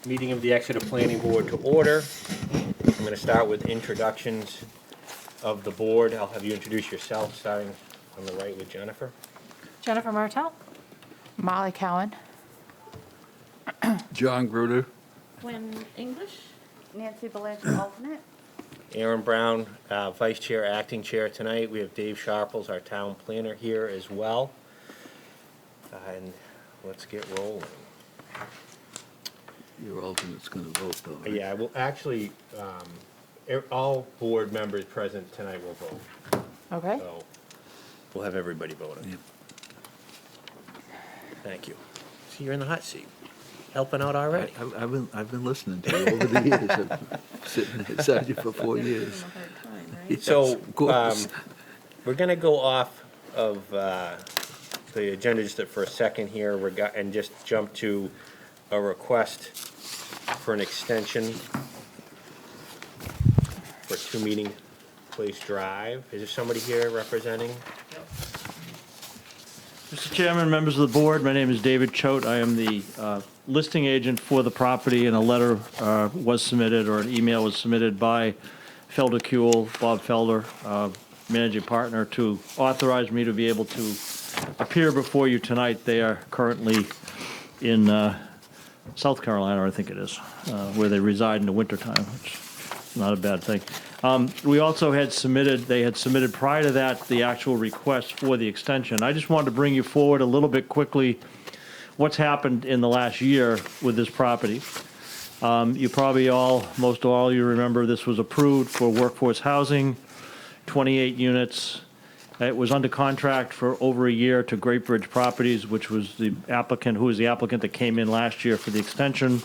Meeting of the Exeter Planning Board to order. I'm going to start with introductions of the board. I'll have you introduce yourself, starting on the right with Jennifer. Jennifer Martell. Molly Cowan. John Gruder. Gwen English. Nancy Belanti, alternate. Aaron Brown, Vice Chair, Acting Chair tonight. We have Dave Sharples, our Town Planner, here as well. And let's get rolling. Your alternate's going to vote, though. Right? Yeah, well, actually, all board members present tonight will vote. Okay. So we'll have everybody voting. Yep. Thank you. See, you're in the hot seat. Helping out already. I've been listening to you over the years. I've been sitting beside you for 4 years. Yes, So, of course. we're gonna go off of, the agenda just for a second here, and just jump to a request for an extension for 2 Meeting Place Drive. Is there somebody here representing? Mr. Chairman, members of the board, my name is David Choate. I am the listing agent for the property, and a letter was submitted, or an email was submitted by Felder Kuehl, Bob Felder, managing partner, to authorize me to be able to appear before you tonight. They are currently in South Carolina, I think it is, where they reside in the wintertime, which is not a bad thing. We also had they had submitted prior to that the actual request for the extension. I just wanted to bring you forward a little bit quickly what's happened in the last year with this property. You probably most all you remember this was approved for workforce housing, 28 units. It was under contract for over a year to Great Bridge Properties, which was the applicant, who was the applicant that came in last year for the extension.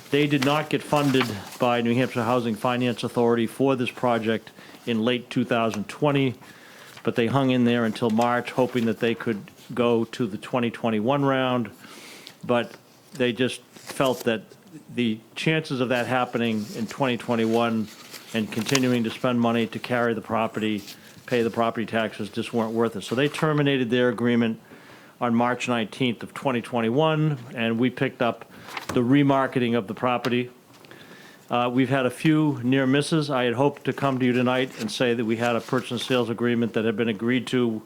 They did not get funded by New Hampshire Housing Finance Authority for this project in late 2020, but they hung in there until March, hoping that they could go to the 2021 round. But they just felt that the chances of that happening in 2021 and continuing to spend money to carry the property, pay the property taxes, just weren't worth it. So they terminated their agreement on March 19th of 2021, and we picked up the remarketing of the property. We've had a few near misses. I had hoped to come to you tonight and say that we had a purchase and sales agreement that had been agreed to,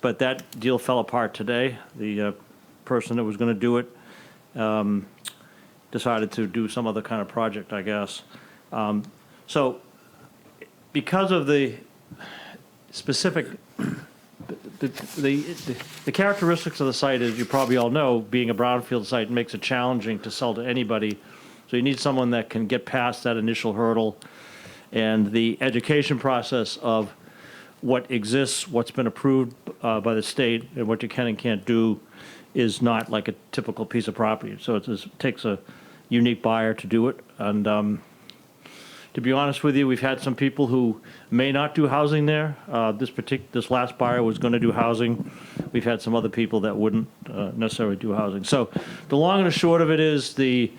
but that deal fell apart today. The person that was going to do it decided to do some other kind of project, I guess. So because of the specific the characteristics of the site, as you probably all know, being a brownfield site makes it challenging to sell to anybody. So you need someone that can get past that initial hurdle, and the education process of what exists, what's been approved by the state, and what you can and can't do is not like a typical piece of property. So it takes a unique buyer to do it. And to be honest with you, we've had some people who may not do housing there. This last buyer was going to do housing. We've had some other people that wouldn't necessarily do housing. So the long and the short of it is the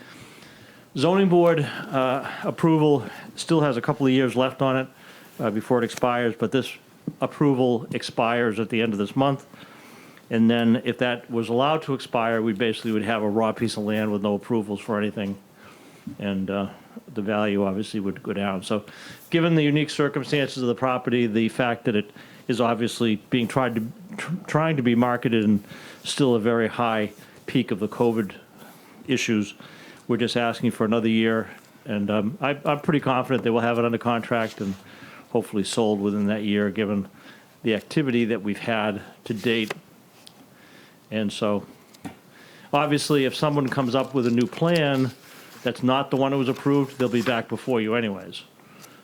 zoning board approval still has a couple of years left on it before it expires, but this approval expires at the end of this month. And then if that was allowed to expire, we basically would have a raw piece of land with no approvals for anything. And the value obviously would go down. So given the unique circumstances of the property, the fact that it is obviously being trying to be marketed and still a very high peak of the COVID issues, we're just asking for another year. And I'm pretty confident they will have it under contract and hopefully sold within that year, given the activity that we've had to date. And so obviously if someone comes up with a new plan that's not the one that was approved, they'll be back before you anyways.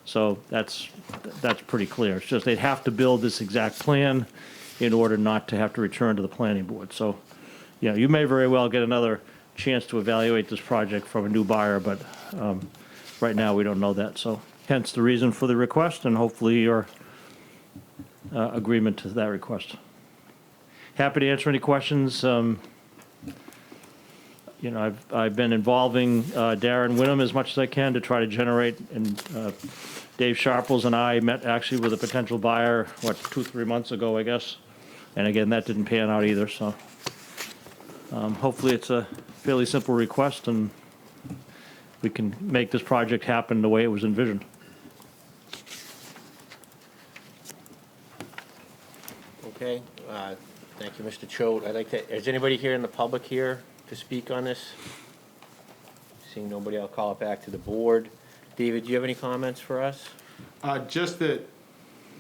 So that's pretty clear. It's just they'd have to build this exact plan in order not to have to return to the planning board. So, yeah, you may very well get another chance to evaluate this project from a new buyer, but right now we don't know that. So hence the reason for the request, and hopefully your agreement to that request. Happy to answer any questions. You know, I've been involving Darren Winham as much as I can to try to generate, and Dave Sharples and I met actually with a potential buyer, 2-3 months ago, I guess. And again, that didn't pan out either, so hopefully it's a fairly simple request, and we can make this project happen the way it was envisioned. Okay, thank you, Mr. Choate. Is anybody here in the public here to speak on this? Seeing nobody, I'll call it back to the board. David, do you have any comments for us? Just that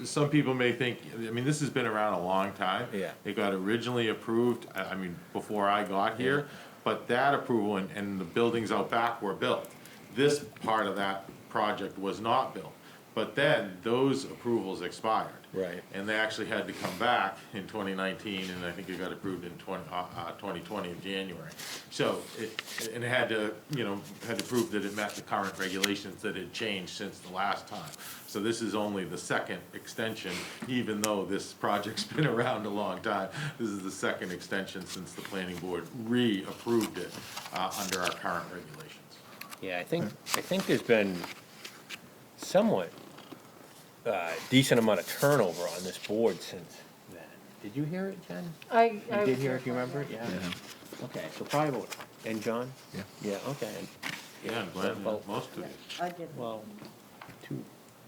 some people may think, I mean, this has been around a long time. Yeah. It got originally approved, I mean, before I got here, but that approval and the buildings out back were built. This part of that project was not built, but then those approvals expired. Right. And they actually had to come back in 2019, and I think it got approved in 2020 in January. So, it had to, had to prove that it met the current regulations that had changed since the last time. So this is only the second extension, even though this project's been around a long time. This is the second extension since the planning board re-approved it under our current regulations. Yeah, I think there's been somewhat decent amount of turnover on this board since then. Did you hear it, Jen? I You did hear it, you remember it? Yeah? Yeah. Okay, so probably about, and John? Yeah. Yeah, okay. Yeah, I'm glad About- most of it. I did. Well, two,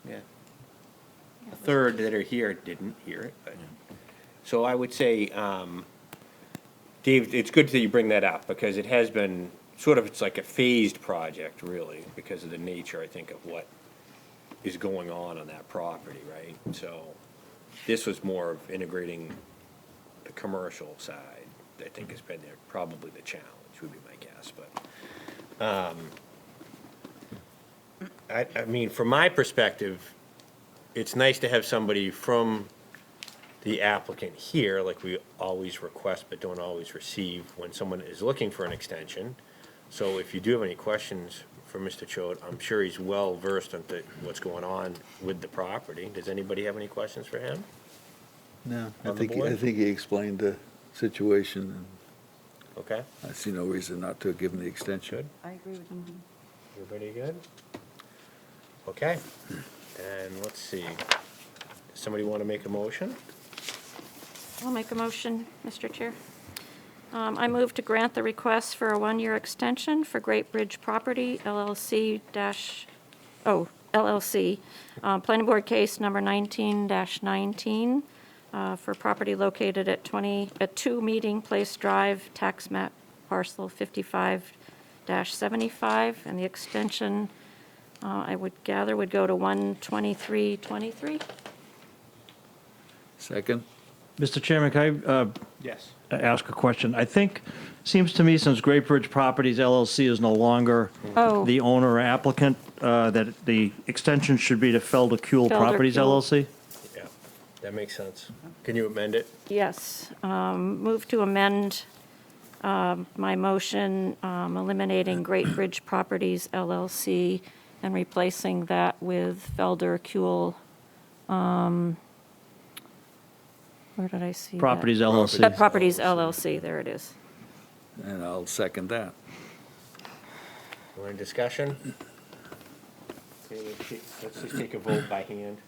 yeah. A third that are here didn't hear it, but, so I would say, Dave, it's good that you bring that up, because it has been, sort of, it's like a phased project, really, because of the nature, I think, of what is going on that property, right? So, this was more of integrating the commercial side, I think has been there, probably the challenge, would be my guess, but, I mean, from my perspective, it's nice to have somebody from the applicant here, like we always request but don't always receive when someone is looking for an extension. So if you do have any questions for Mr. Choate, I'm sure he's well versed on what's going on with the property. Does anybody have any questions for him? No, I On the think, board? I think he explained the situation, and Okay, I see no reason not to give him the extension. good. I agree with you. Everybody good? Okay, and let's see. Does somebody want to make a motion? I'll make a motion, Mr. Chair. I move to grant the request for a one-year extension for Great Bridge Property LLC LLC, Planning Board Case Number 19-19, for property located at 2 Meeting Place Drive, Tax Map Parcel 55-75, and the extension, I would gather, would go to 1/23/23. Second? Mr. Chairman, can I Yes. ask a question? I think, seems to me, since Great Bridge Properties LLC is no longer Oh. the owner or applicant, that the extension should be to Felder Kuehl Felder Properties Kuehl. LLC? Yeah, that makes sense. Can you amend it? Yes, move to amend my motion, eliminating Great Bridge Properties LLC and replacing that with Felder Kuehl, where did I see that? Properties LLC. Properties LLC, there it is. And I'll second that. We're in discussion? Okay, let's just take a vote by hand.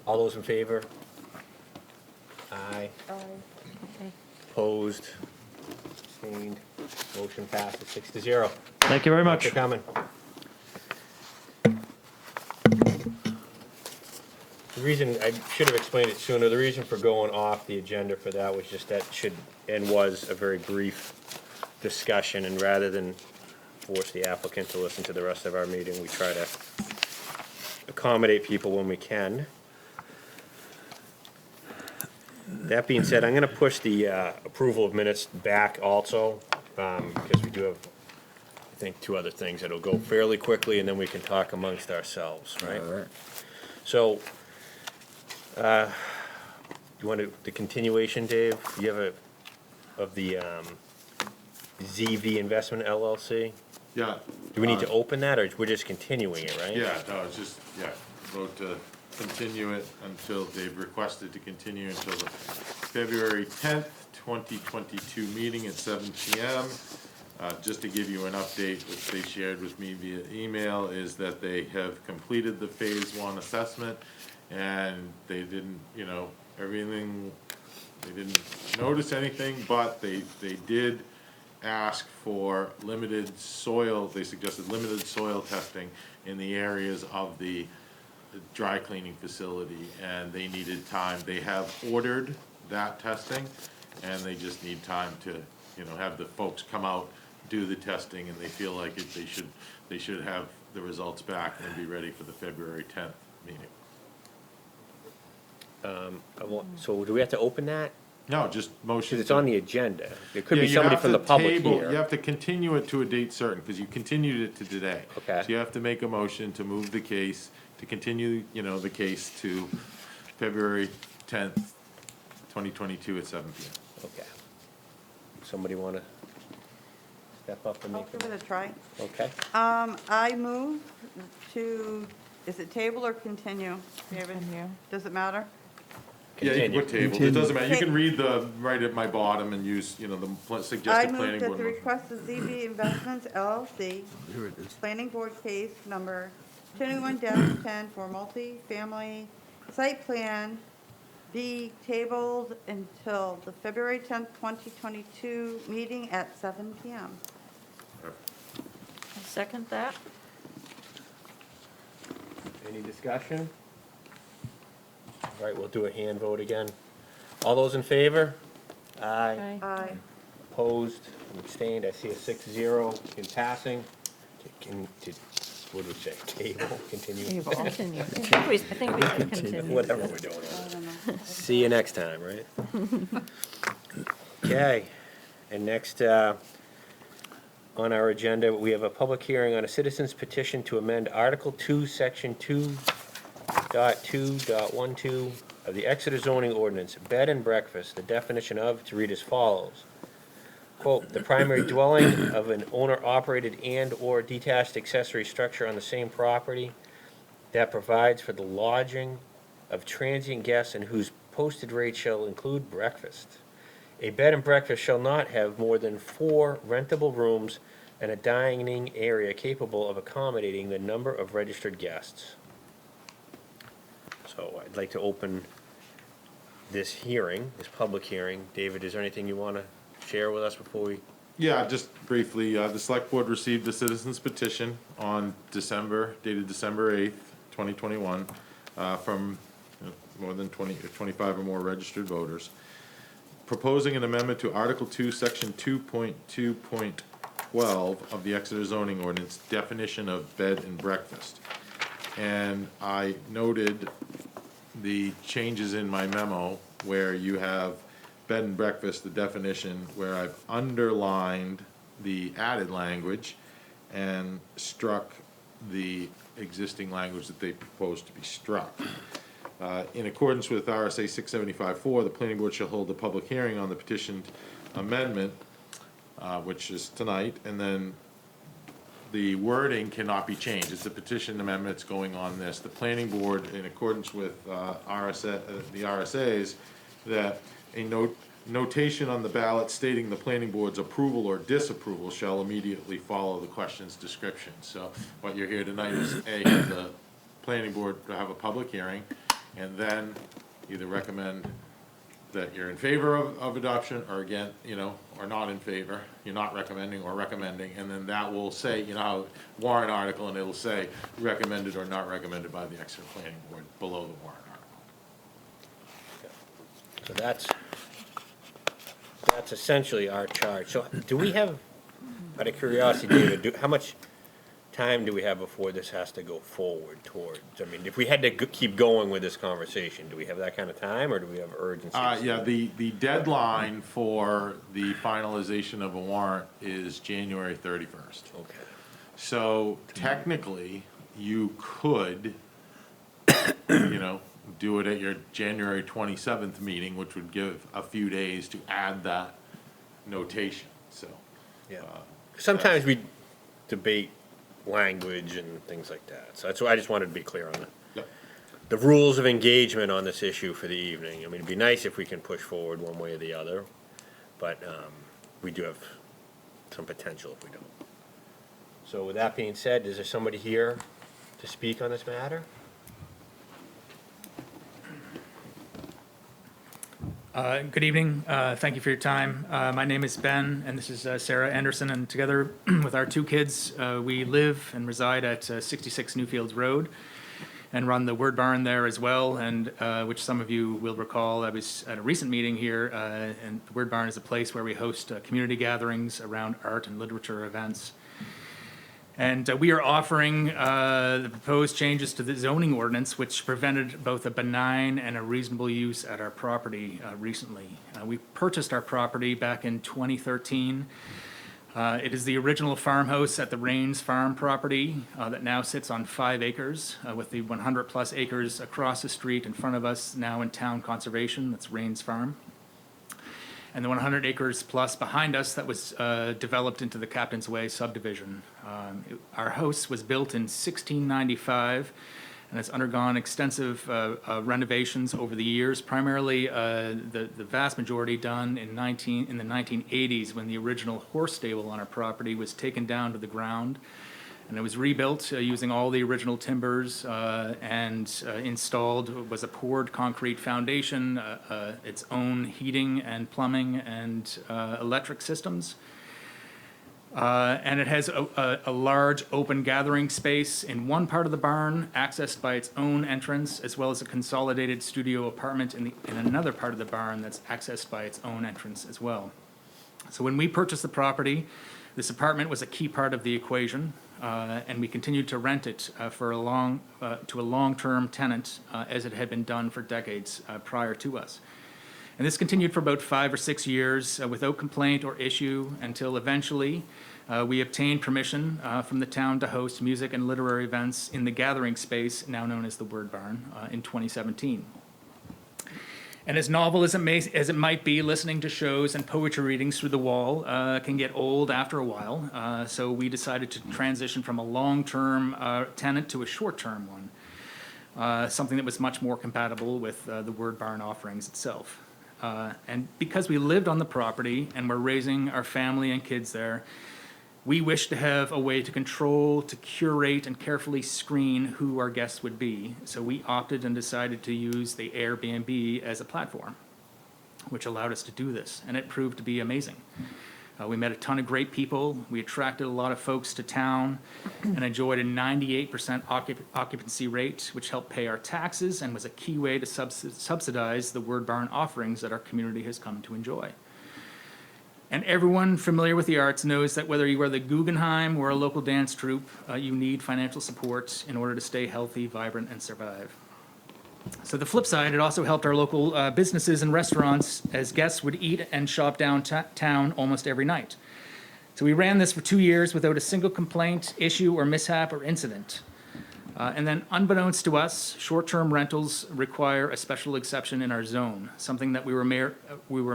All those in favor? Aye. Okay. Opposed? Abstained? Motion passes 6-0. Thank you very Thanks much. for coming. The reason, I should have explained it sooner, the reason for going off the agenda for that was just that was a very brief discussion, and rather than force the applicant to listen to the rest of our meeting, we try to accommodate people when we can. That being said, I'm gonna push the approval of minutes back also, because we do have, I think, 2 other things that'll go fairly quickly, and then we can talk amongst ourselves, right? All right. So, you want the continuation, Dave? You have of the ZV Investment LLC? Yeah. Do we need to open that, or we're just continuing it, right? Yeah, no, it's just, vote to continue it until, they've requested to continue until the February 10th, 2022 meeting at 7 PM. Just to give you an update, which they shared with me via email, is that they have completed the Phase 1 assessment, and they didn't, everything, they didn't notice anything, but they did ask for limited soil, they suggested limited soil testing in the areas of the dry cleaning facility, and they needed time. They have ordered that testing, and they just need time to, have the folks come out, do the testing, and they feel like they should have the results back and be ready for the February 10th meeting. So do we have to open that? No, just motion. Because it's on the agenda. There could Yeah, be you somebody have from to the public table- here. You have to continue it to a date certain, because you continued it to today. Okay. So you have to make a motion to move the case, to continue, the case to February 10th, 2022 at 7 PM. Okay. Somebody want to step up and I'll make give a... it a try. Okay. I move to, is it table or continue, David? Continue. Does it matter? Yeah, you can put Continue. tabled, it doesn't matter, you Okay. can read right at my bottom and use, the I suggested move planning that board the motion. request of ZB Investments LLC, Here it is. Planning Board case number 21-10 for multi-family site plan be tabled until the February 10th, 2022 meeting at 7 PM. I second that. Any discussion? All right, we'll do a hand vote again. All those in favor? Aye. Aye. Opposed, abstained, I see a 6-0 in passing. What do we say, table, continue? Continue. I think we can continue. Whatever we're doing. I don't know. See you next time, right? Okay, and next, on our agenda, we have a public hearing on a citizen's petition to amend Article 2, Section 2.2.12 of the Exeter zoning ordinance, bed and breakfast, the definition of, to read as follows. Quote, "The primary dwelling of an owner-operated and/or detached accessory structure on the same property that provides for the lodging of transient guests and whose posted rate shall include breakfast. A bed and breakfast shall not have more than 4 rentable rooms and a dining area capable of accommodating the number of registered guests." So I'd like to open this hearing, this public hearing. David, is there anything you want to share with us before we? Yeah, just briefly, the select board received a citizen's petition on dated December 8th, 2021, from more than 25 or more registered voters, proposing an amendment to Article 2, Section 2.2.12 of the Exeter zoning ordinance, definition of bed and breakfast. And I noted the changes in my memo where you have bed and breakfast, the definition, where I've underlined the added language and struck the existing language that they proposed to be struck. In accordance with RSA 675-4, the planning board shall hold a public hearing on the petitioned amendment, which is tonight, and then the wording cannot be changed. It's a petition amendment, it's going on this. The planning board, in accordance with the RSAs, that a notation on the ballot stating the planning board's approval or disapproval shall immediately follow the question's description. So what you're here tonight is, A, have the planning board to have a public hearing, and then either recommend that you're in favor of adoption, or again, or not in favor, you're not recommending or recommending, and then that will say, how warrant article, and it'll say recommended or not recommended by the Exeter Planning Board below the warrant article. So that's essentially our charge. So do we have, out of curiosity, David, how much time do we have before this has to go forward towards? I mean, if we had to keep going with this conversation, do we have that kind of time, or do we have urgency? Yeah, the deadline for the finalization of a warrant is January 31st. Okay. So technically, you could, do it at your January 27th meeting, which would give a few days to add that notation, so. Yeah. Sometimes we debate language and things like that. So that's why I just wanted to be clear on it. Yep. The rules of engagement on this issue for the evening. I mean, it'd be nice if we can push forward one way or the other, but we do have some potential if we don't. So with that being said, is there somebody here to speak on this matter? Good evening. Thank you for your time. My name is Ben, and this is Sarah Anderson, and together with our two kids, we live and reside at 66 Newfields Road and run the Word Barn there as well, and which some of you will recall. I was at a recent meeting here, and the Word Barn is a place where we host community gatherings around art and literature events. And we are offering the proposed changes to the zoning ordinance, which prevented both a benign and a reasonable use at our property recently. We purchased our property back in 2013. It is the original farmhouse at the Rains Farm property that now sits on 5 acres, with the 100-plus acres across the street in front of us now in town conservation. That's Rains Farm. And the 100 acres plus behind us that was developed into the Captain's Way subdivision. Our house was built in 1695 and has undergone extensive renovations over the years, primarily the vast majority done in the 1980s when the original horse stable on our property was taken down to the ground. And it was rebuilt using all the original timbers and installed was a poured concrete foundation, its own heating and plumbing and electric systems. And it has a large open gathering space in one part of the barn, accessed by its own entrance, as well as a consolidated studio apartment in another part of the barn that's accessed by its own entrance as well. So when we purchased the property, this apartment was a key part of the equation. And we continued to rent it to a long-term tenant, as it had been done for decades prior to us. And this continued for about 5 or 6 years without complaint or issue until eventually we obtained permission from the town to host music and literary events in the gathering space now known as the Word Barn in 2017. And as novel as it might be, listening to shows and poetry readings through the wall can get old after a while. So we decided to transition from a long-term tenant to a short-term one, something that was much more compatible with the Word Barn offerings itself. And because we lived on the property and were raising our family and kids there, we wished to have a way to control, to curate, and carefully screen who our guests would be. So we opted and decided to use the Airbnb as a platform, which allowed us to do this, and it proved to be amazing. We met a ton of great people. We attracted a lot of folks to town and enjoyed a 98% occupancy rate, which helped pay our taxes and was a key way to subsidize the Word Barn offerings that our community has come to enjoy. And everyone familiar with the arts knows that whether you are the Guggenheim or a local dance troupe, you need financial support in order to stay healthy, vibrant, and survive. So the flip side, it also helped our local businesses and restaurants as guests would eat and shop downtown almost every night. So we ran this for 2 years without a single complaint, issue, or mishap or incident. And then unbeknownst to us, short-term rentals require a special exception in our zone, something that we were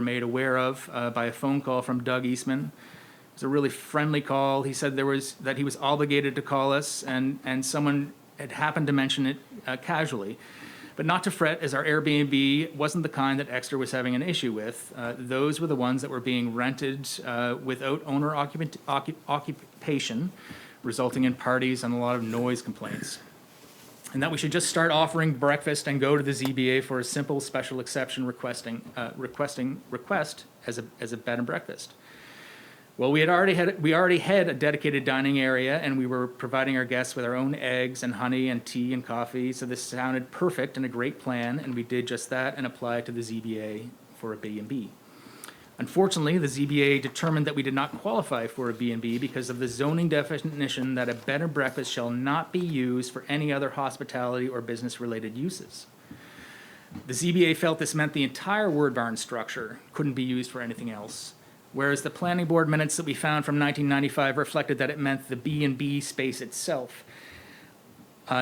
made aware of by a phone call from Doug Eastman. It was a really friendly call. He said that he was obligated to call us, and someone had happened to mention it casually. But not to fret, as our Airbnb wasn't the kind that Exeter was having an issue with. Those were the ones that were being rented without owner occupation, resulting in parties and a lot of noise complaints. And that we should just start offering breakfast and go to the ZBA for a simple special exception request as a bed and breakfast. Well, we already had a dedicated dining area, and we were providing our guests with our own eggs and honey and tea and coffee. So this sounded perfect and a great plan, and we did just that and applied to the ZBA for a B&B. Unfortunately, the ZBA determined that we did not qualify for a B&B because of the zoning definition that a bed and breakfast shall not be used for any other hospitality or business-related uses. The ZBA felt this meant the entire Word Barn structure couldn't be used for anything else, whereas the planning board minutes that we found from 1995 reflected that it meant the B&B space itself,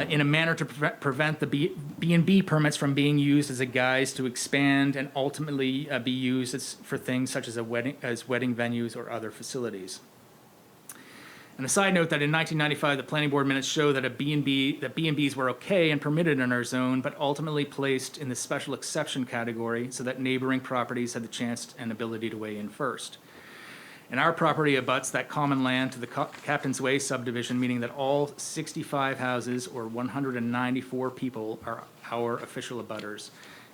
in a manner to prevent the B&B permits from being used as a guise to expand and ultimately be used for things such as wedding venues or other facilities. And a side note that in 1995, the planning board minutes show that B&Bs were okay and permitted in our zone, but ultimately placed in the special exception category so that neighboring properties had the chance and ability to weigh in first. And our property abuts that common land to the Captain's Way subdivision, meaning that all 65 houses or 194 people are our official abutters.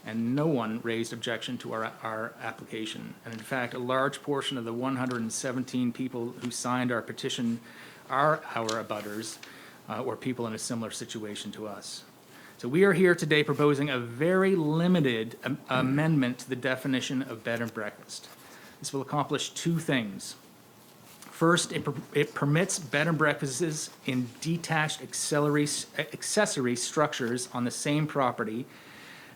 and no one raised objection to our application. And in fact, a large portion of the 117 people who signed our petition are our abutters, or people in a similar situation to us. So we are here today proposing a very limited amendment to the definition of bed and breakfast. This will accomplish two things. First, it permits bed and breakfasts in detached accessory structures on the same property,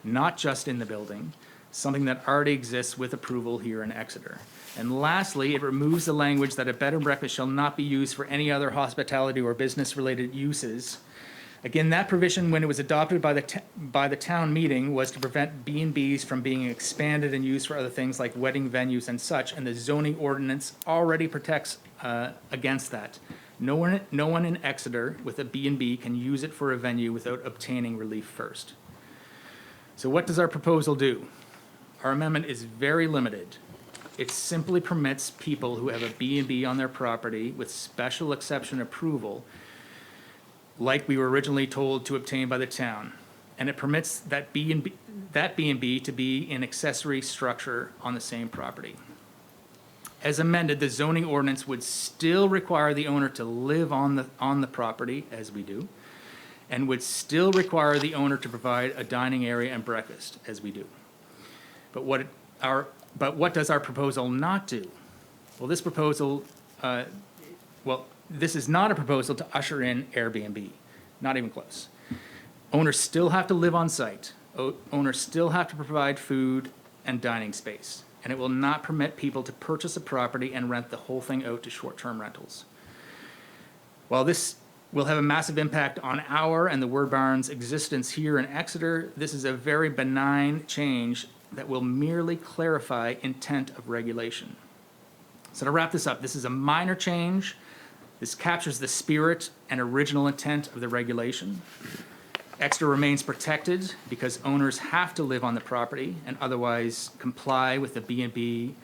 not just in the building, something that already exists with approval here in Exeter. And lastly, it removes the language that a bed and breakfast shall not be used for any other hospitality or business-related uses. Again, that provision, when it was adopted by the town meeting, was to prevent B&Bs from being expanded and used for other things like wedding venues and such, and the zoning ordinance already protects against that. No one in Exeter with a B&B can use it for a venue without obtaining relief first. So what does our proposal do? Our amendment is very limited. It simply permits people who have a B&B on their property with special exception approval, like we were originally told to obtain by the town. And it permits that B&B to be an accessory structure on the same property. As amended, the zoning ordinance would still require the owner to live on the property, as we do, and would still require the owner to provide a dining area and breakfast, as we do. But what does our proposal not do? Well, this is not a proposal to usher in Airbnb, not even close. Owners still have to live on site. Owners still have to provide food and dining space. And it will not permit people to purchase a property and rent the whole thing out to short-term rentals. While this will have a massive impact on our and the Word Barn's existence here in Exeter, this is a very benign change that will merely clarify intent of regulation. So to wrap this up, this is a minor change. This captures the spirit and original intent of the regulation. Exeter remains protected because owners have to live on the property and otherwise comply with the B&B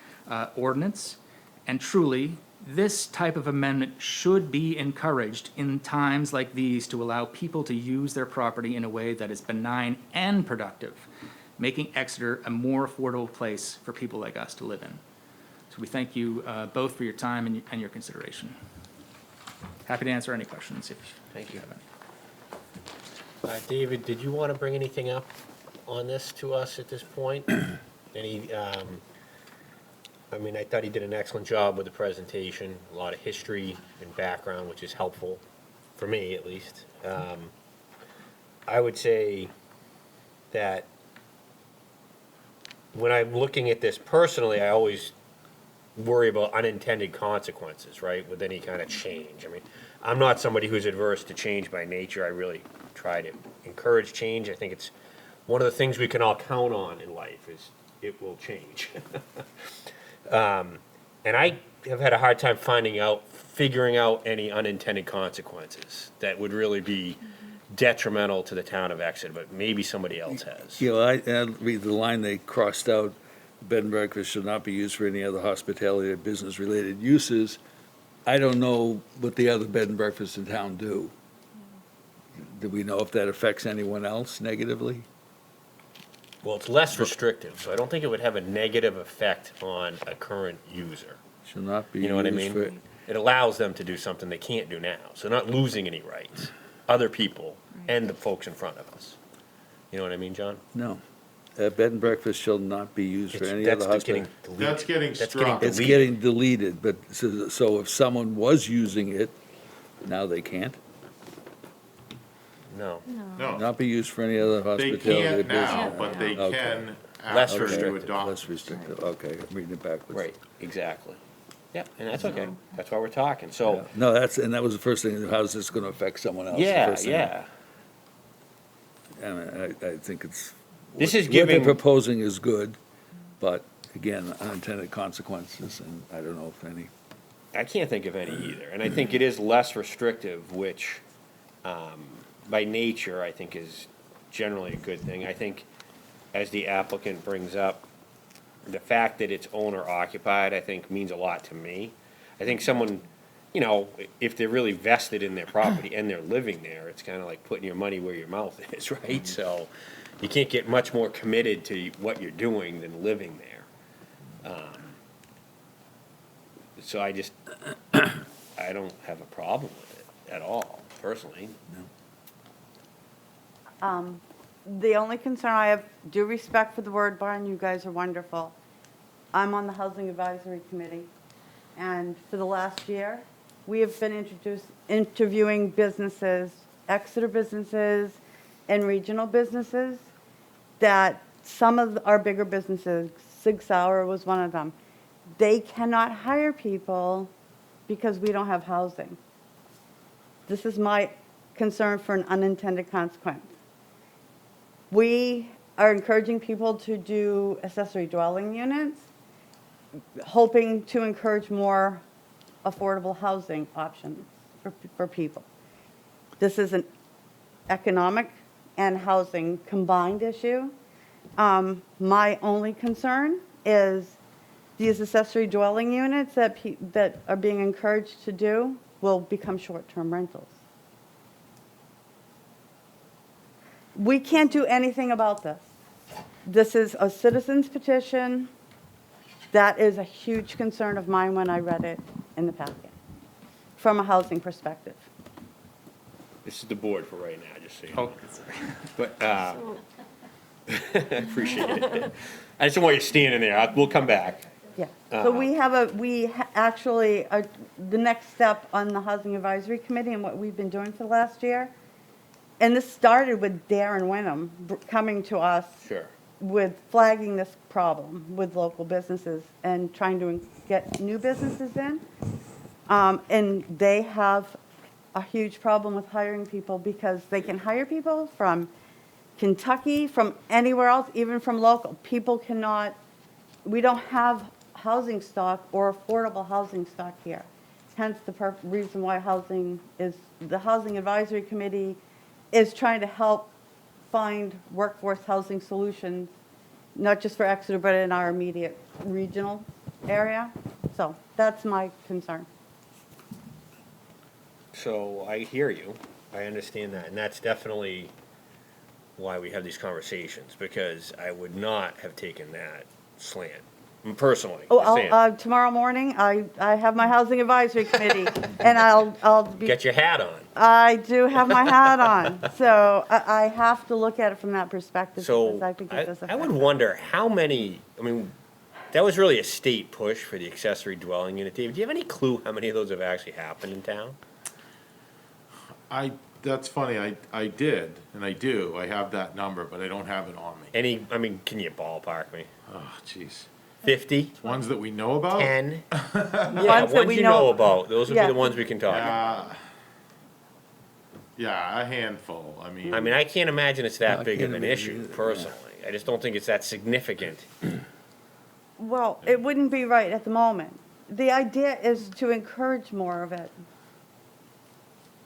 ordinance. And truly, this type of amendment should be encouraged in times like these to allow people to use their property in a way that is benign and productive, making Exeter a more affordable place for people like us to live in. So we thank you both for your time and your consideration. Happy to answer any questions if Thank you. have any. David, did you want to bring anything up on this to us at this point? Any, I mean, I thought he did an excellent job with the presentation, a lot of history and background, which is helpful, for me at least. I would say that when I'm looking at this personally, I always worry about unintended consequences, right, with any kind of change. I mean, I'm not somebody who's adverse to change by nature. I really try to encourage change. I think it's one of the things we can all count on in life is it will change. And I have had a hard time figuring out any unintended consequences that would really be detrimental to the town of Exeter, but maybe somebody else has. You know, I read the line they crossed out, bed and breakfast should not be used for any other hospitality or business-related uses. I don't know what the other bed and breakfasts in town do. Do we know if that affects anyone else negatively? Well, it's less restrictive, so I don't think it would have a negative effect on a current user. Should not be You know what I used mean? for, It allows them to do something they can't do now, so not losing any rights, other people and the folks in front of us. You know what I mean, John? no. Bed and breakfast shall not be used for any That's other getting hospital. deleted. That's getting That's struck. It's deleted. getting deleted, but, so if someone was using it, now they can't? No. No, Not be used for any other they hospitality or can't now, business? but they Okay. can Less after you restrictive. adopt. Less restrictive, okay, I'm reading it backwards. Right, exactly. Yeah, and that's okay. That's why we're talking, so, No, and that was the first thing, how's this gonna affect someone else? The yeah, first thing. yeah. And I think it's. This is What giving- they're proposing is good, but again, unintended consequences, and I don't know if any. I can't think of any either, and I think it is less restrictive, which, by nature, I think is generally a good thing. I think, as the applicant brings up, the fact that it's owner occupied, I think means a lot to me. I think someone you know, if they're really vested in their property and they're living there, it's kind of like putting your money where your mouth is, right? So you can't get much more committed to what you're doing than living there. So I just, I don't have a problem with it at all, personally. The only concern I have, due respect for the word barn, you guys are wonderful. I'm on the Housing Advisory Committee, and for the last year, we have been interviewing businesses, Exeter businesses and regional businesses, that some of our bigger businesses, Sig Sauer was one of them, they cannot hire people because we don't have housing. This is my concern for an unintended consequence. We are encouraging people to do accessory dwelling units, hoping to encourage more affordable housing options for people. This is an economic and housing combined issue. My only concern is these accessory dwelling units that are being encouraged to do will become short-term rentals. We can't do anything about this. This is a citizen's petition. That is a huge concern of mine when I read it in the packet, from a housing perspective. This is the board for right now, just so you Oh, know. But, I appreciate it. I just don't want you standing there. We'll come back. Yeah, so actually, the next step on the Housing Advisory Committee and what we've been doing for the last year, and this started with Darren Wenham coming to us Sure. with flagging this problem with local businesses and trying to get new businesses in. And they have a huge problem with hiring people because they can hire people from Kentucky, from anywhere else, even from local. People cannot, we don't have housing stock or affordable housing stock here. Hence the reason why the Housing Advisory Committee is trying to help find workforce housing solutions, not just for Exeter, but in our immediate regional area. So that's my concern. So I hear you. I understand that. And that's definitely why we have these conversations, because I would not have taken that slant, personally. just saying. Tomorrow morning, I have my Housing Advisory Committee, and I'll be. Get your hat on. I do have my hat on, so I have to look at it from that perspective. So because I think it does I would affect- wonder how many, I mean, that was really a state push for the accessory dwelling unit. David, do you have any clue how many of those have actually happened in town? That's funny, I did, and I do, I have that number, but I don't have it on me. Any, I mean, can you ballpark me? Oh, jeez. 50? Ones that we know about? 10? Yeah, Ones that we you know- know about. Those would be Yeah. the ones we can talk about. Yeah, a handful, I mean. I mean, I can't imagine it's No, that I big can't of an imagine issue, either, yeah. personally. I just don't think it's that significant. Well, it wouldn't be right at the moment. The idea is to encourage more of it.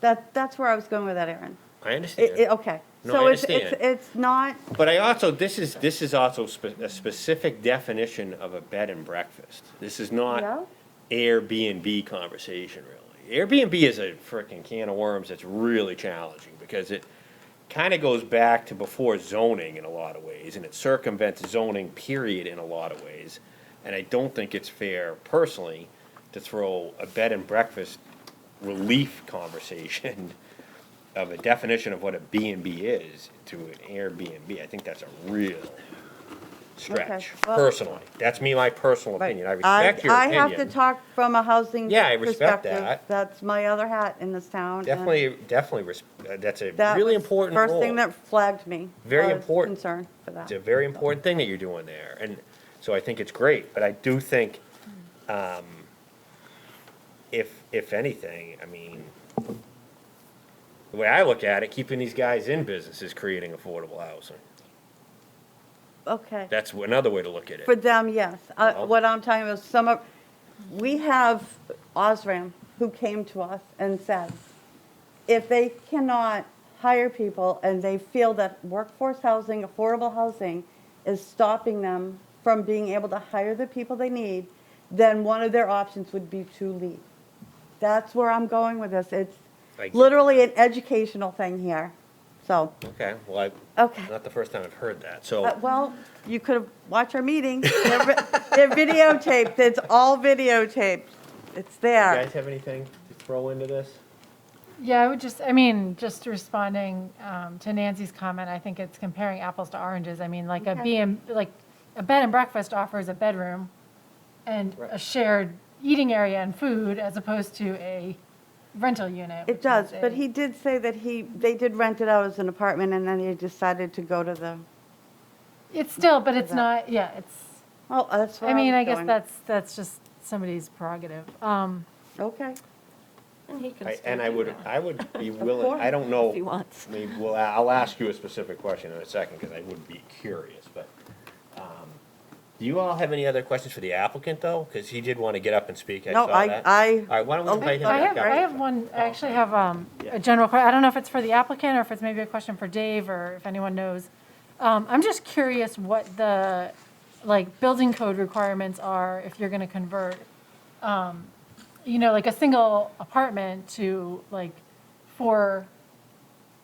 That's where I was going with that, Aaron. I understand. Okay. No, So I it's understand. not, But I also, this is also a specific definition of a bed and breakfast. This is not Yeah. Airbnb conversation, really. Airbnb is a frickin' can of worms that's really challenging, because it kind of goes back to before zoning in a lot of ways, and it circumvents zoning, period, in a lot of ways. And I don't think it's fair, personally, to throw a bed and breakfast relief conversation of a definition of what a B&B is to an Airbnb. I think that's a real stretch, well- personally. That's my personal right. opinion. I respect your I opinion. have to talk from a housing Yeah, I respect perspective. that. That's my other hat in this town. and Definitely, that's a that really was important role. First thing that flagged me. Very was important. Concern for that. It's a very important thing that you're doing there, and so I think it's great, but I do think, if anything, I mean, the way I look at it, keeping these guys in business is creating affordable housing. Okay. That's another way to look at For it. them, yes. Well- What I'm talking about, we have Osram who came to us and said, if they cannot hire people and they feel that workforce housing, affordable housing is stopping them from being able to hire the people they need, then one of their options would be to leave. That's where I'm going with this. It's Like- literally an educational thing here, so, Okay, well, okay. not the first time I've heard that, so. Well, you could have watched our meeting. They're videotaped. It's all videotaped. It's You there. guys have anything to throw into this? Yeah, I would just, I mean, just responding to Nancy's comment, I think it's comparing apples to oranges. I mean, like like a bed and breakfast offers a bedroom and a shared eating area and food as opposed to a rental unit. It which does, is but a- he did say that they did rent it out as an apartment, and then he decided to go to the, It's still, but it's that. not, yeah, it's, well, that's where I mean, was I guess going. that's just somebody's prerogative. Okay. And he can still And I do would, that I would be willing, course. I don't know. if he wants. Maybe, well, I'll ask you a specific question in a second, because I would be curious, but, do you all have any other questions for the applicant, though? Because he did want to get up and speak, I No, saw that. All right, why don't we invite him I back have, up? I have one, I actually have a general question. I don't know if it's for the applicant or if it's maybe a question for Dave or if anyone knows. I'm just curious what the, like, building code requirements are if you're going to convert, like a single apartment to like 4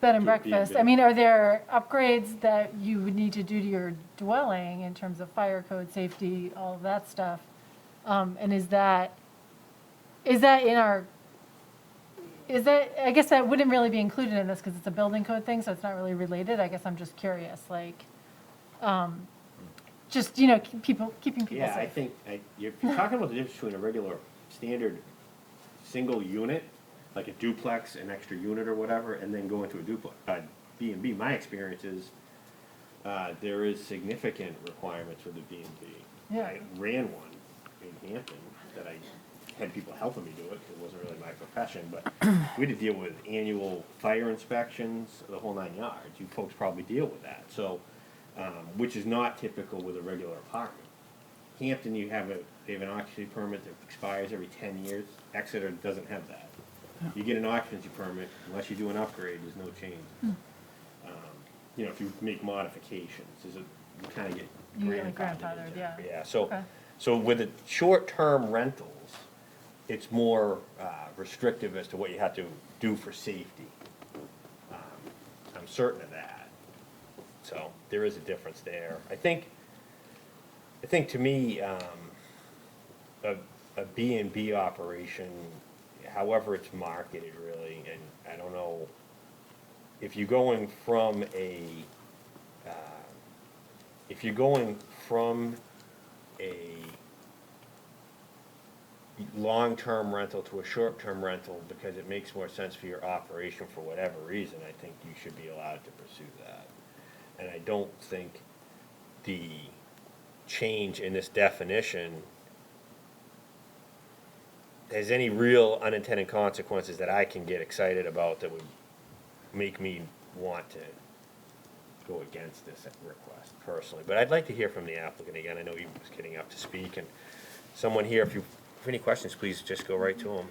bed and breakfast. I mean, are there upgrades that you would need to do to your dwelling in terms of fire code, safety, all of that stuff? And is that in our, I guess that wouldn't really be included in this because it's a building code thing, so it's not really related. I guess I'm just curious, like, keeping people Yeah, I safe. think, if you're talking about the difference between a regular, standard, single unit, like a duplex, an extra unit or whatever, and then go into a duplex, B and B, my experience is, there is significant requirements for the B and B. Yeah. I ran one in Hampton that I had people helping me do it, 'cause it wasn't really my profession, but we had to deal with annual fire inspections, the whole 9 yards. You folks probably deal with that, so, which is not typical with a regular apartment. Hampton, they have an occupancy permit that expires every 10 years. Exeter doesn't have that. You get an occupancy permit, unless you do an upgrade, there's no change. If you make modifications, you kind of get You get, like, grandfathered in grandfathered, there. yeah. Yeah, so, Okay. so with the short-term rentals, it's more restrictive as to what you have to do for safety. I'm certain of that. So there is a difference there. I think to me, a B and B operation, however it's marketed really, and I don't know, if you're going from a long-term rental to a short-term rental because it makes more sense for your operation for whatever reason, I think you should be allowed to pursue that. And I don't think the change in this definition has any real unintended consequences that I can get excited about that would make me want to go against this request personally. But I'd like to hear from the applicant again. I know he was getting up to speak, and someone here, if you have any questions, please just go right to him.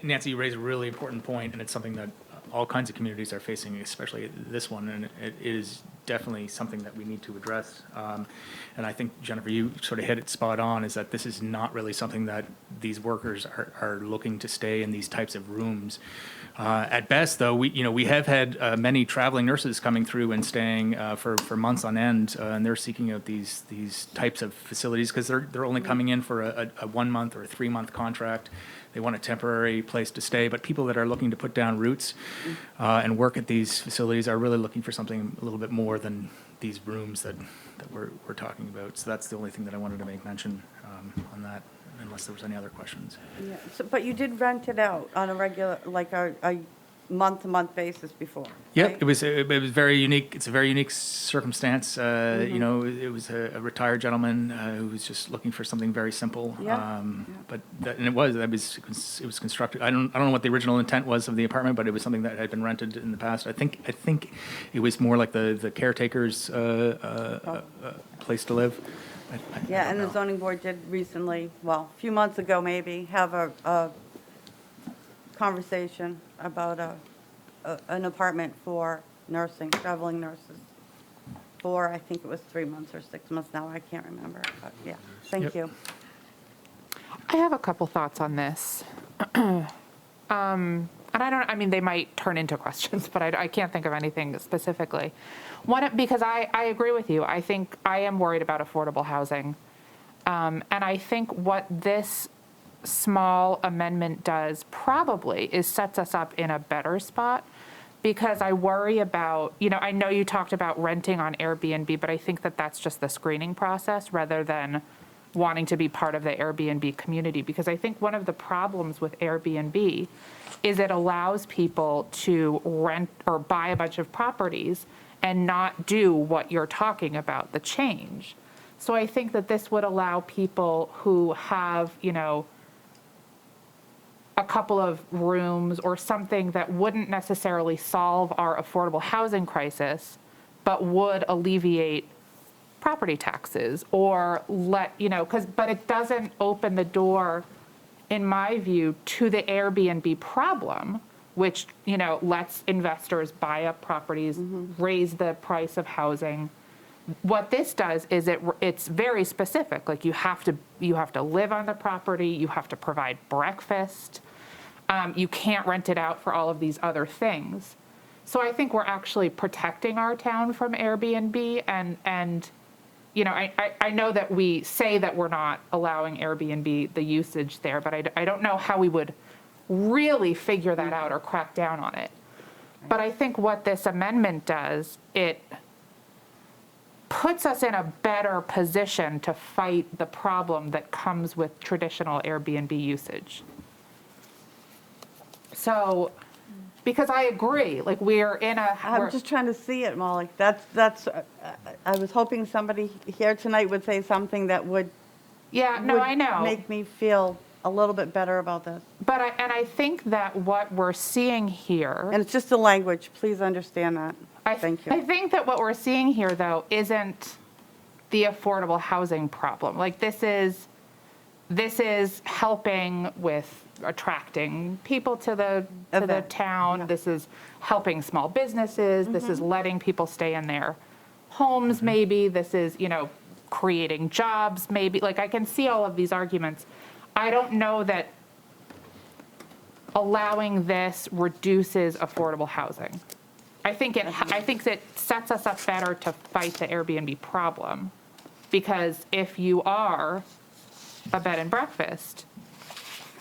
Nancy, you raised a really important point, and it's something that all kinds of communities are facing, especially this one, and it is definitely something that we need to address. And I think, Jennifer, you sort of hit it spot on, is that this is not really something that these workers are looking to stay in these types of rooms. At best, though, we have had many traveling nurses coming through and staying for months on end, and they're seeking out these types of facilities because they're only coming in for a 1 month or a 3 month contract. They want a temporary place to stay, but people that are looking to put down roots and work at these facilities are really looking for something a little bit more than these rooms that we're talking about. So that's the only thing that I wanted to make mention on that, unless there was any other questions. Yeah, but you did rent it out on a regular, like a month-to-month basis before, Yep, right? it was very unique. It's a very unique circumstance. It was a retired gentleman who was just looking for something very simple. Yeah, But it was constructed. I don't know what the original intent was of the apartment, but it was something that had been rented in the past. I think it was more like the caretaker's place to live. I Yeah, don't and the know. zoning board did recently, well, a few months ago maybe, have a conversation about an apartment for nursing, traveling nurses. For, I think it was 3 months or 6 months now, I can't remember, but yeah, thank Yep. you. I have a couple thoughts on this. And I mean, they might turn into questions, but I can't think of anything specifically. One, because I agree with you. I think I am worried about affordable housing. And I think what this small amendment does probably is sets us up in a better spot, because I worry about, I know you talked about renting on Airbnb, but I think that that's just the screening process rather than wanting to be part of the Airbnb community. Because I think one of the problems with Airbnb is it allows people to rent or buy a bunch of properties and not do what you're talking about, the change. So I think that this would allow people who have, a couple of rooms or something that wouldn't necessarily solve our affordable housing crisis, but would alleviate property taxes or but it doesn't open the door, in my view, to the Airbnb problem, which, lets investors buy up properties, raise the price of housing. What this does is it's very specific. Like you have to live on the property, you have to provide breakfast, you can't rent it out for all of these other things. So I think we're actually protecting our town from Airbnb, and I know that we say that we're not allowing Airbnb the usage there, but I don't know how we would really figure that out or crack down on it. But I think what this amendment does, it puts us in a better position to fight the problem that comes with traditional Airbnb usage. So, because I agree, like I'm just trying to see it, Molly. That's, I was hoping somebody here tonight would say something that would. Yeah, no, I know. Make me feel a little bit better about this. But I think that what we're seeing here. And it's just the language, please understand that. Thank you. I think that what we're seeing here, though, isn't the affordable housing problem. Like this is helping with attracting people to the town. Yeah. This is helping small businesses. This is letting people stay in their homes, maybe. This is, creating jobs, maybe. Like I can see all of these arguments. I don't know that allowing this reduces affordable housing. I think that sets us up better to fight the Airbnb problem, because if you are a bed and breakfast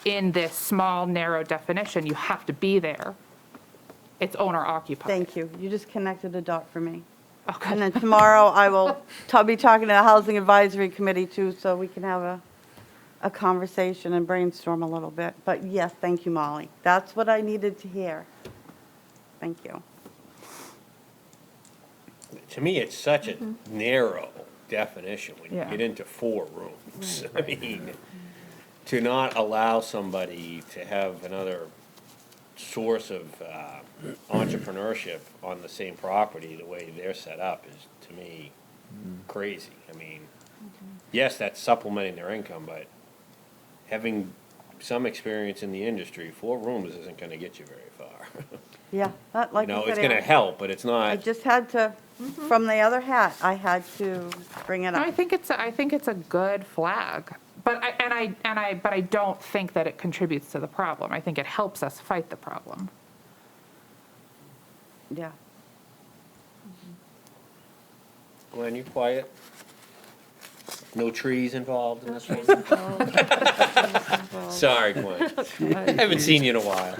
in this small, narrow definition, you have to be there. It's owner occupied. Thank you. You just connected a dot for me. Okay. And then tomorrow I will be talking to the Housing Advisory Committee too, so we can have a conversation and brainstorm a little bit. But yes, thank you, Molly. That's what I needed to hear. Thank you. To me, it's such a narrow definition when you Yeah. get into 4 rooms. I mean, to not allow somebody to have another source of entrepreneurship on the same property the way they're set up is, to me, crazy. I mean, yes, that's supplementing their income, but having some experience in the industry, 4 rooms isn't gonna get you very far. Yeah, like I said, It's gonna Aaron, help, but it's I not, just had to, from the other hat, I had to bring it No, I up. think it's a good flag, but I don't think that it contributes to the problem. I think it helps us fight the problem. Yeah. Glenn, you quiet? No trees involved in this one? Sorry, Glenn. I haven't seen you in a while.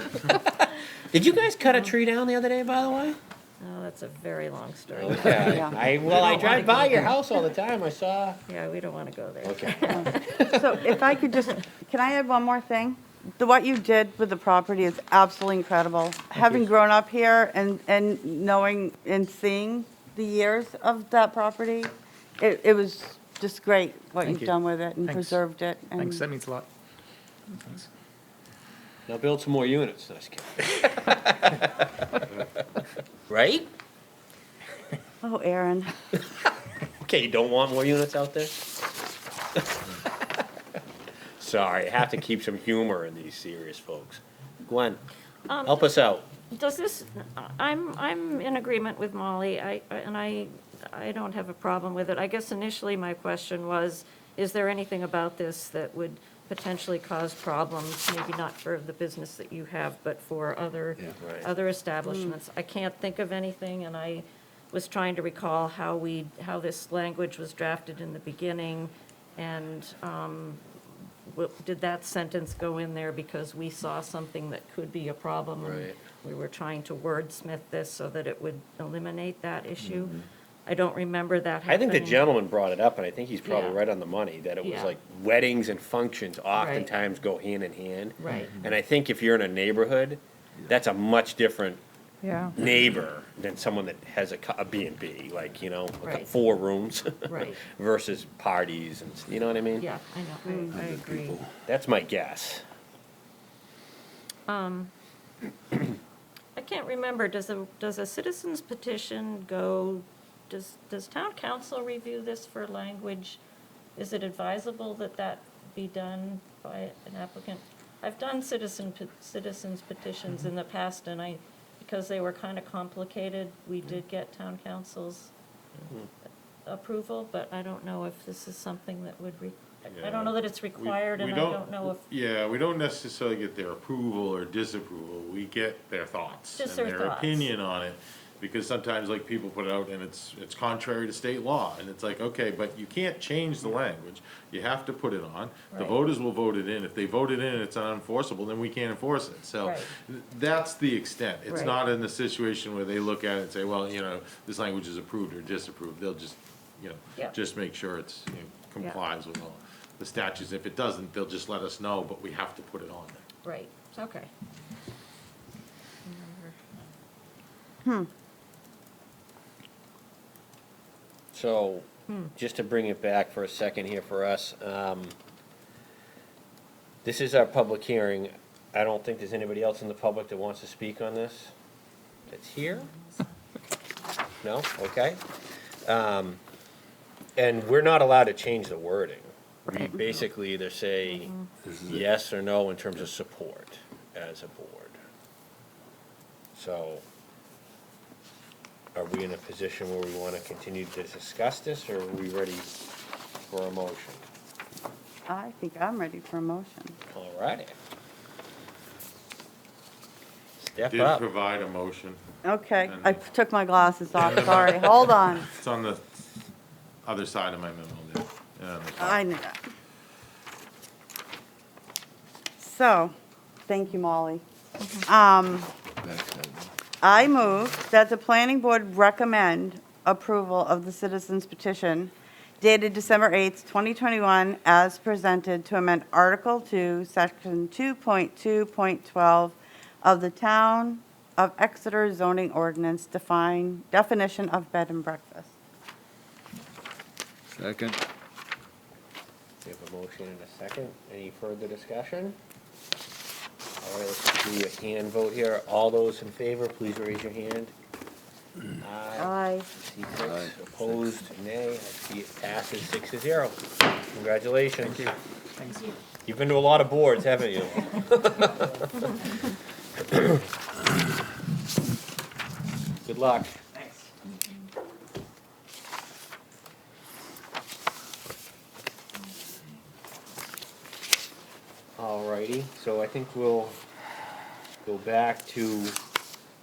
Did you guys cut a tree down the other day, by the way? Oh, that's a very long story. Okay. Yeah. I drive by your house all the time, I saw. Yeah, we don't want to go there. Okay. So if I could just, can I add one more thing? What you did with the property is absolutely incredible. Having grown up here and knowing and seeing the years of that property, it was just great what Thank you've you. done with it and Thanks. preserved it. and- Thanks, that means a lot. Thanks. Now build some more units, nice kid. Right? Oh, Aaron. Okay, you don't want more units out there? Sorry, I have to keep some humor in these serious folks. Gwen, help us out. Does this, I'm in agreement with Molly, I don't have a problem with it. I guess initially my question was, is there anything about this that would potentially cause problems, maybe not for the business that you have, but for other, Right. other establishments. I can't think of anything, and I was trying to recall how this language was drafted in the beginning, and did that sentence go in there because we saw something that could be a problem? and Right. We were trying to wordsmith this so that it would eliminate that issue. I don't remember that I think happening. the gentleman brought it up, and I think he's probably Yeah. right on the money, that it was Yeah. like weddings and functions oftentimes go hand in hand. Right. And I think if you're in a neighborhood, that's a much different Yeah. neighbor than someone that has a B and B, like, Right. 4 rooms. Right. Versus parties, and, you know what I mean? Yeah, I know, I agree. That's my guess. I can't remember, does a citizen's petition go, does town council review this for language? Is it advisable that that be done by an applicant? I've done citizens petitions in the past, and because they were kind of complicated, we did get town council's approval, but I don't know if this is something that would, I don't know that it's required, and I don't know if, Yeah, we don't necessarily get their approval or disapproval, we get their thoughts. Just and their their thoughts. opinion on it, because sometimes like people put it out and it's contrary to state law, and it's like, okay, but you can't change the language, you have to put it on. The Right. voters will vote it in, if they vote it in and it's unenforceable, then we can't enforce it, so Right. that's the extent. It's Right. not in the situation where they look at it and say, well, this language is approved or disapproved, they'll just, Yeah. just make sure it's, complies with all the statutes. If it doesn't, they'll just let us know, but we have to put it on there. right, okay. So, just to bring it back for a second here for us, this is our public hearing. I don't think there's anybody else in the public that wants to speak on this that's here? No? Okay. And we're not allowed to change the wording. We basically either say yes or no in terms of support as a board. So, are we in a position where we want to continue to discuss this, or are we ready for a motion? I think I'm ready for a motion. All righty. Step Did up. provide a motion. Okay, And- I took my glasses off, sorry, hold on. It's on the other side of my memo there. on the top. I knew that. So, thank you, Molly. I move that the planning board recommend approval of the citizens petition dated December 8th, 2021, as presented to amend Article 2, Section 2.2.12 of the Town of Exeter zoning ordinance definition of bed and breakfast. Second. We have a motion and a second. Any further discussion? All right, let's do a hand vote here. All those in favor, please raise your hand. Aye. Aye. See six. Opposed, nay. I see it passes 6-0. Congratulations. Thank you. Thanks. You've been to a lot of boards, haven't you? Good luck. Thanks. Alrighty, so I think we'll go back to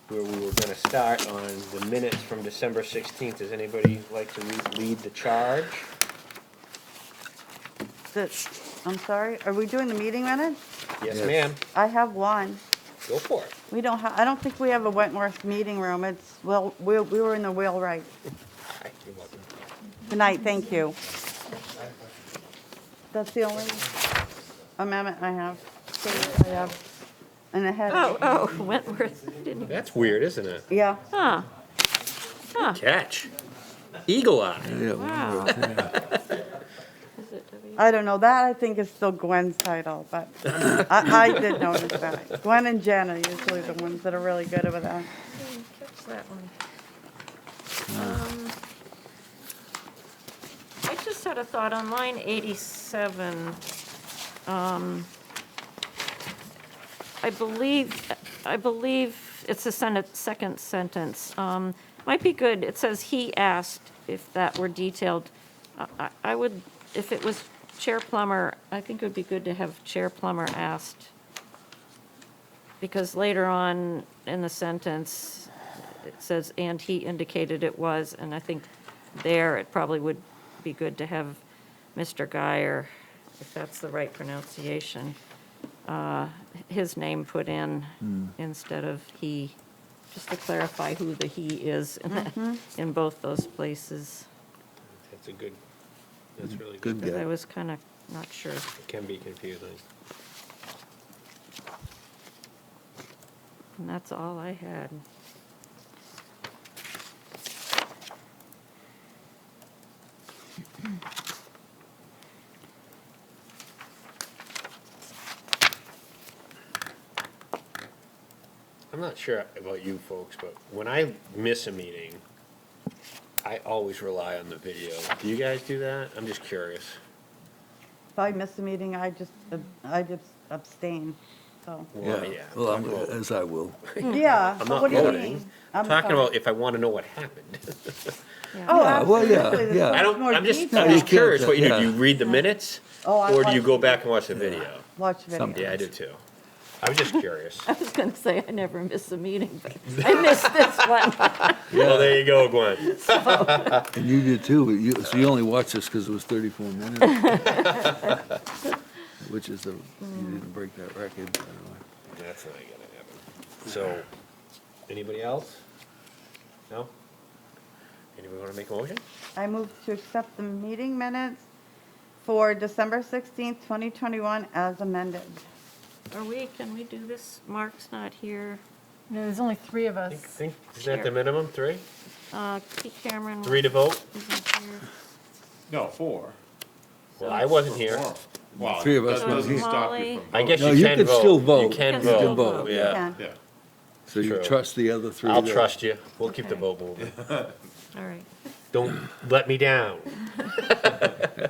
where we were gonna start on the minutes from December 16th. Does anybody like to lead the charge? I'm sorry, are we doing the meeting minutes? Yes, Yes. ma'am. I have one. Go for it. We don't have, I don't think we have a Wentworth meeting room. It's, well, we were in the wheelwright. Hi, you're welcome. Good night, thank you. That's the only amendment I have. And I had. Oh, Wentworth, didn't, That's weird, isn't it? Yeah, huh, Catch. Eagle eye. wow. Is it W? I don't know, that I think is still Gwen's title, but I did notice that. Gwen and Jen are usually the ones that are really good with that. Didn't catch that one. I just had a thought on line 87. I believe it's the second sentence. Might be good, it says, "He asked if that were detailed." I would, if it was Chair Plummer, I think it would be good to have Chair Plummer asked, because later on in the sentence, it says, "and he indicated it was," and I think there, it probably would be good to have Mr. Guyer, if that's the right pronunciation, his name put in instead of he, just to clarify who the he is in both those places, That's a good, that's really Good good. because I guy. was kind of not sure. It can be confusing. And that's all I had. I'm not sure about you folks, but when I miss a meeting, I always rely on the video. Do you guys do that? I'm just curious. If I miss a meeting, I just abstain, so. Well, yeah. Well, talking about- as I will. Yeah, I'm but not what do you voting. mean? I'm talking about if I want to know what happened. Oh, Yeah, well, yeah, absolutely, there's yeah. so I much don't, more I'm just detail. curious what you do. Yeah. Do you read the minutes? Oh, I Or do you watch go the back and watch the video? Watch video. Yeah, I do too. I was just curious. I was going to say I never miss a meeting, but I missed this one. Well, there you go, Gwen. And you did too, but so you only watched this because it was 34 minutes. Which is you didn't break that record, by the way. That's not gonna happen. So, anybody else? No? Anybody want to make a motion? I move to accept the meeting minutes for December 16th, 2021 as amended. Can we do this? Mark's not here. No, there's only 3 of us. Think, isn't that the minimum, 3? Pete Cameron. 3 to vote? isn't here. No, 4. Well, I wasn't here. Well, Three of us that were doesn't here. stop Molly. you from I guess No, you you can can vote. still vote. You can You can still vote, vote. yeah. Can. Yeah. So you True. trust the other 3 I'll there. trust you. We'll keep the Okay. vote moving. All right, Don't let me down. okay.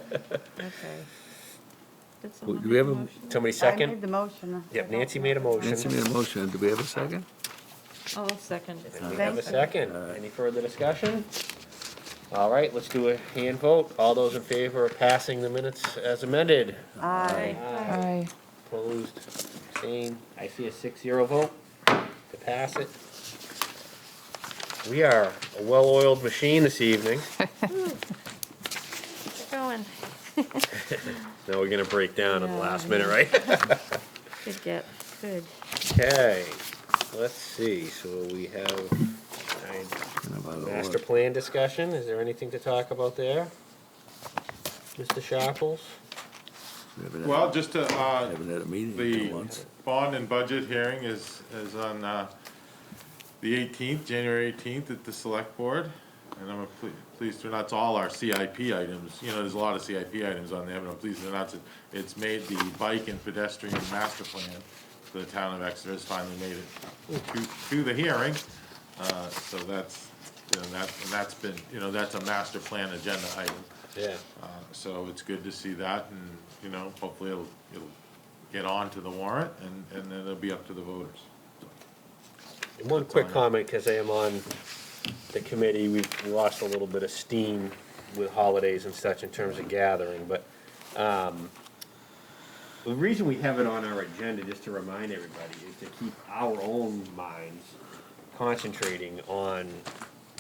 Did someone Do we have make a- motion? Somebody I made second? the motion. Yep, Nancy made a motion. Nancy made a motion. Do we have a second? Oh, second. And we have a second. Any further discussion? All right, let's do a hand vote. All those in favor of passing the minutes as amended? Aye. Aye. Opposed, abstained. I see a 6-0 vote to pass it. We are a well-oiled machine this evening. Keep going. Now we're gonna break down at the last minute, right? Good get, good. Okay, let's see, so we have master plan discussion. Is there anything to talk about there? Mr. Sharples? Well, just to, Haven't had a meeting the in once. bond and budget hearing is on, the 18th, January 18th at the select board. And I'm pleased to announce all our CIP items, you know, there's a lot of CIP items on there, but I'm pleased to announce it. It's made the bike and pedestrian master plan for the town of Exeter has finally made it to the hearing. So that's, you know, that's been, you know, that's a master plan agenda item. Yeah. So it's good to see that, and, you know, hopefully it'll get on to the warrant, and then it'll be up to the voters. And one quick comment, because I am on the committee, we've lost a little bit of steam with holidays and such in terms of gathering, but, the reason we have it on our agenda, just to remind everybody, is to keep our own minds concentrating on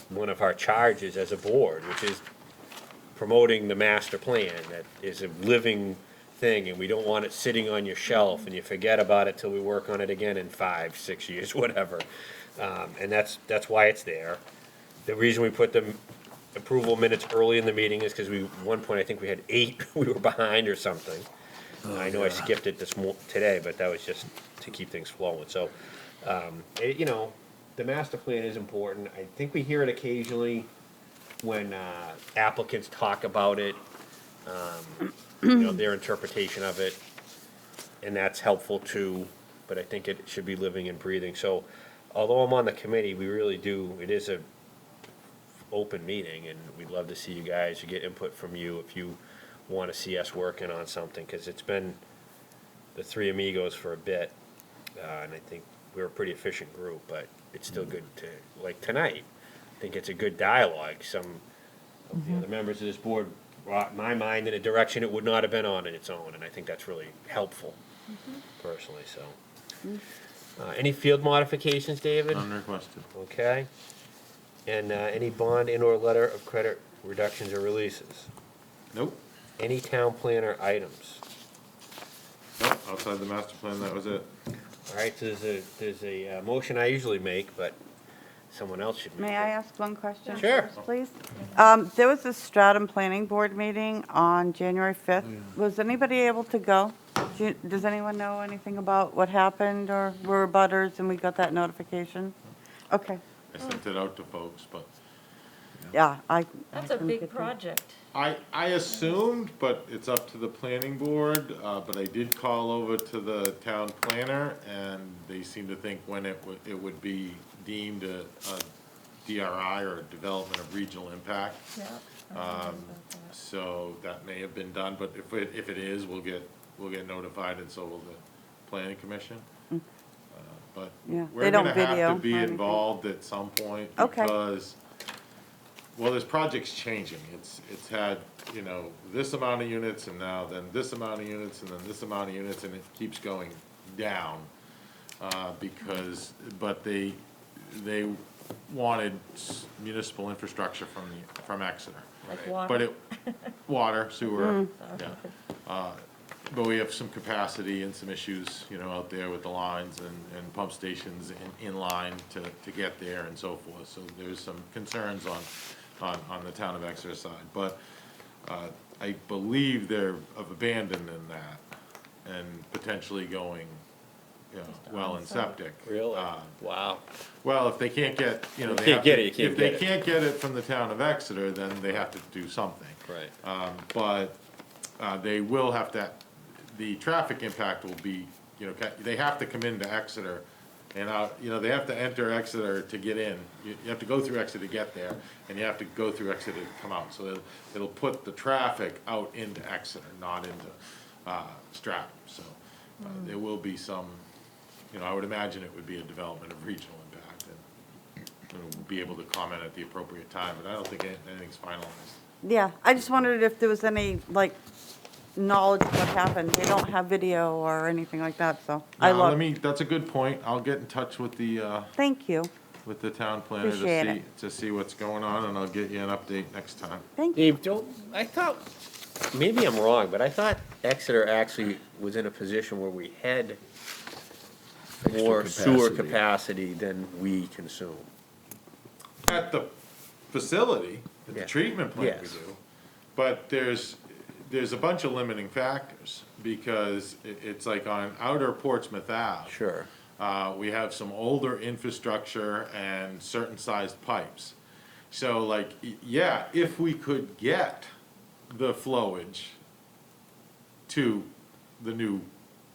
one of our charges as a board, which is promoting the master plan. That is a living thing, and we don't want it sitting on your shelf and you forget about it till we work on it again in 5, 6 years, whatever. And that's why it's there. The reason we put the approval minutes early in the meeting is because one point, I think we had 8, we were behind or something. I know I skipped it today, but that was just to keep things flowing. So, you know, the master plan is important. I think we hear it occasionally when applicants talk about it, you know, their interpretation of it, and that's helpful too, but I think it should be living and breathing. So, although I'm on the committee, we really do, it is a open meeting, and we'd love to see you guys, or get input from you if you want to see us working on something, because it's been the three amigos for a bit, and I think we're a pretty efficient group, but it's still good to, like tonight, I think it's a good dialogue. Some of the other members of this board brought my mind in a direction it would not have been on its own, and I think that's really helpful, personally, so. Any field modifications, David? None requested. Okay. And any bond and/or letter of credit reductions or releases? Nope. Any town planner items? Nope, outside the master plan, that was it. All right, so there's a motion I usually make, but someone else should make it. May I ask one question? Sure. first, Please? There was a Stratham Planning Board meeting on January 5th. Was anybody able to go? Does anyone know anything about what happened, or were butters and we got that notification? Okay, I sent it out to folks, but yeah, That's a big project. I assumed, but it's up to the planning board, but I did call over to the town planner, and they seem to think when it would be deemed a DRI, or a development of regional impact. Yeah. So that may have been done, but if it is, we'll get notified, and so will the planning commission. But Yeah, we're they don't gonna have video to be or anything. involved at some point, Okay. because, well, this project's changing. It's had, this amount of units, and now then this amount of units, and then this amount of units, and it keeps going down. But they wanted municipal infrastructure from Exeter. Like water. But water, sewer, yeah. But we have some capacity and some issues, out there with the lines and pump stations in line to get there and so forth. So there's some concerns on the town of Exeter side. But, I believe they're abandoning that and potentially going, well in septic. Really? Wow. Well, if they can't get, they can't have get to- it, you can't if they get it. can't get it from the town of Exeter, then they have to do something. Right. But they will have to, the traffic impact will be, they have to come into Exeter and out, they have to enter Exeter to get in. You have to go through Exeter to get there, and you have to go through Exeter to come out. So it'll put the traffic out into Exeter, not into Stratton. So there will be some, I would imagine it would be a development of regional impact, and we'll be able to comment at the appropriate time, but I don't think anything's finalized. yeah, I just wondered if there was any, knowledge of what happened. They don't have video or anything like that, so I Now, looked. that's a good point. I'll get in touch with the Thank you, town planner Appreciate it. to see what's going on, and I'll get you an update next time. thank you. Dave, I thought, maybe I'm wrong, but I thought Exeter actually was in a position where we had more sewer capacity. capacity than we consume. At the facility, at the Yeah. treatment plant we Yes. do, but there's a bunch of limiting factors, because it's like on outer Portsmouth Ave. Sure. We have some older infrastructure and certain sized pipes. So yeah, if we could get the flowage to the new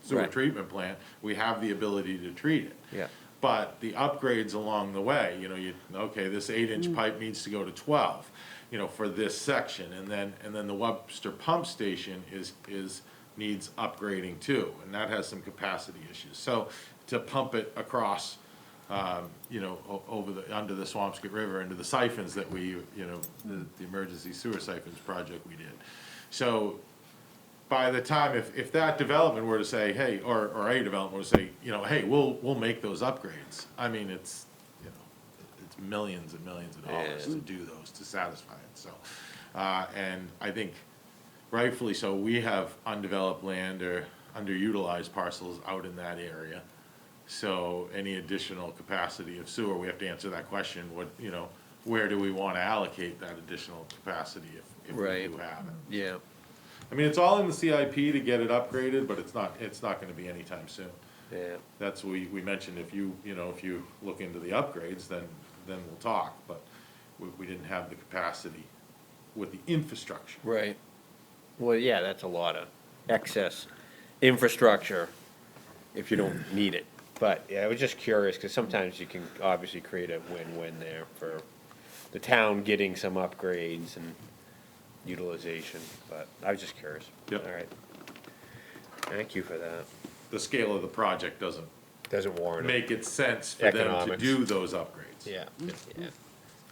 sewer Right. treatment plant, we have the ability to treat it. Yeah. But the upgrades along the way, this 8-inch pipe needs to go to 12, for this section, and then the Webster pump station needs upgrading too, and that has some capacity issues. So to pump it across, under the Swampscott River into the siphons that we, the emergency sewer siphons project we did. So by the time, if that development were to say, hey, or a development were to say, hey, we'll make those upgrades, I mean, it's millions and millions of dollars to do those, to satisfy it, so. And I think rightfully so, we have undeveloped land or underutilized parcels out in that area. So any additional capacity of sewer, we have to answer that question, where do we wanna allocate that additional capacity if we Right. do have it? Yeah. I mean, it's all in the CIP to get it upgraded, but it's not gonna be anytime soon. Yeah. That's, we mentioned, if you look into the upgrades, then we'll talk, but we didn't have the capacity with the infrastructure. Right. Well, yeah, that's a lot of excess infrastructure if you don't need it. But, yeah, I was just curious, because sometimes you can obviously create a win-win there for the town getting some upgrades and utilization, but I was just curious. Yep. All right. Thank you for that. The scale of the project doesn't Doesn't warrant it. make it sense for them to Economics. do those upgrades. Yeah, yeah.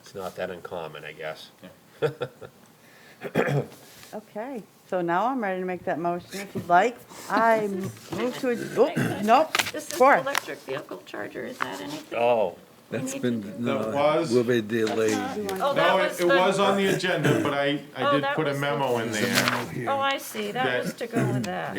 It's not that uncommon, I guess. Yeah. Okay, so now I'm ready to make that motion if you'd like. I move to, nope, This is fourth. electric vehicle charger, is that anything? Oh, That's need been, to no, was- will be delayed. Oh, that No, was it was on the agenda, but I Oh, did that put a was the- memo in there. Oh, I see, that was to go with that,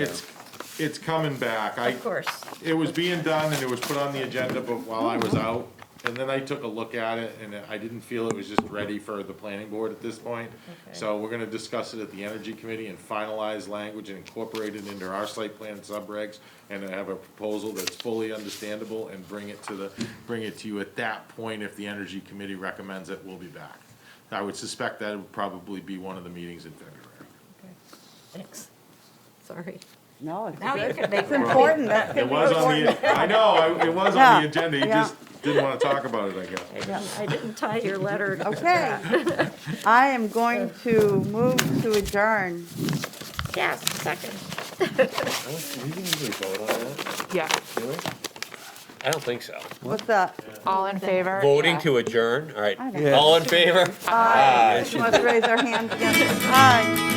It's coming back. of course. It was being done and it was put on the agenda, but while I was out, and then I took a look at it, and I didn't feel it was just ready for the planning board at this point. Okay. So we're gonna discuss it at the energy committee and finalize language and incorporate it into our site plan subregs, and have a proposal that's fully understandable, and bring it to you at that point. If the energy committee recommends it, we'll be back. I would suspect that would probably be one of the meetings in February. Thanks. Sorry. No, it's Now you good. can make It's important, that's It was on the, I know, it was on Yeah, the agenda, you yeah. just didn't wanna talk about it, I guess. I didn't tie your letter to Okay. that. I am going to move to adjourn. Yes, second. we didn't usually vote on that, Yeah. do we? I don't think so. What's that? All in favor? Voting to adjourn, all right. I don't know. All in favor? Aye. Let's raise our hands again. Aye.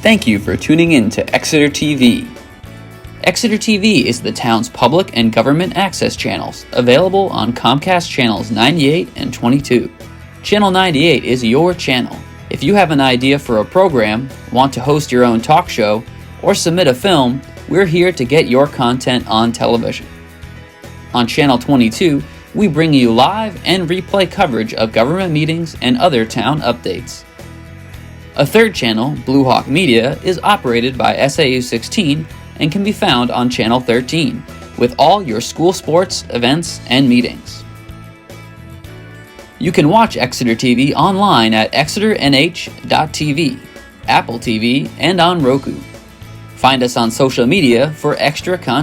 Thank you for tuning in to Exeter TV. Exeter TV is the town's public and government access channels, available on Comcast channels 98 and 22. Channel 98 is your channel. If you have an idea for a program, want to host your own talk show, or submit a film, we're here to get your content on television. On Channel 22, we bring you live and replay coverage of government meetings and other town updates. A third channel, Blue Hawk Media, is operated by SAU 16 and can be found on Channel 13, with all your school sports, events, and meetings. You can watch Exeter TV online at exeternh.tv, Apple TV, and on Roku. Find us on social media for extra content.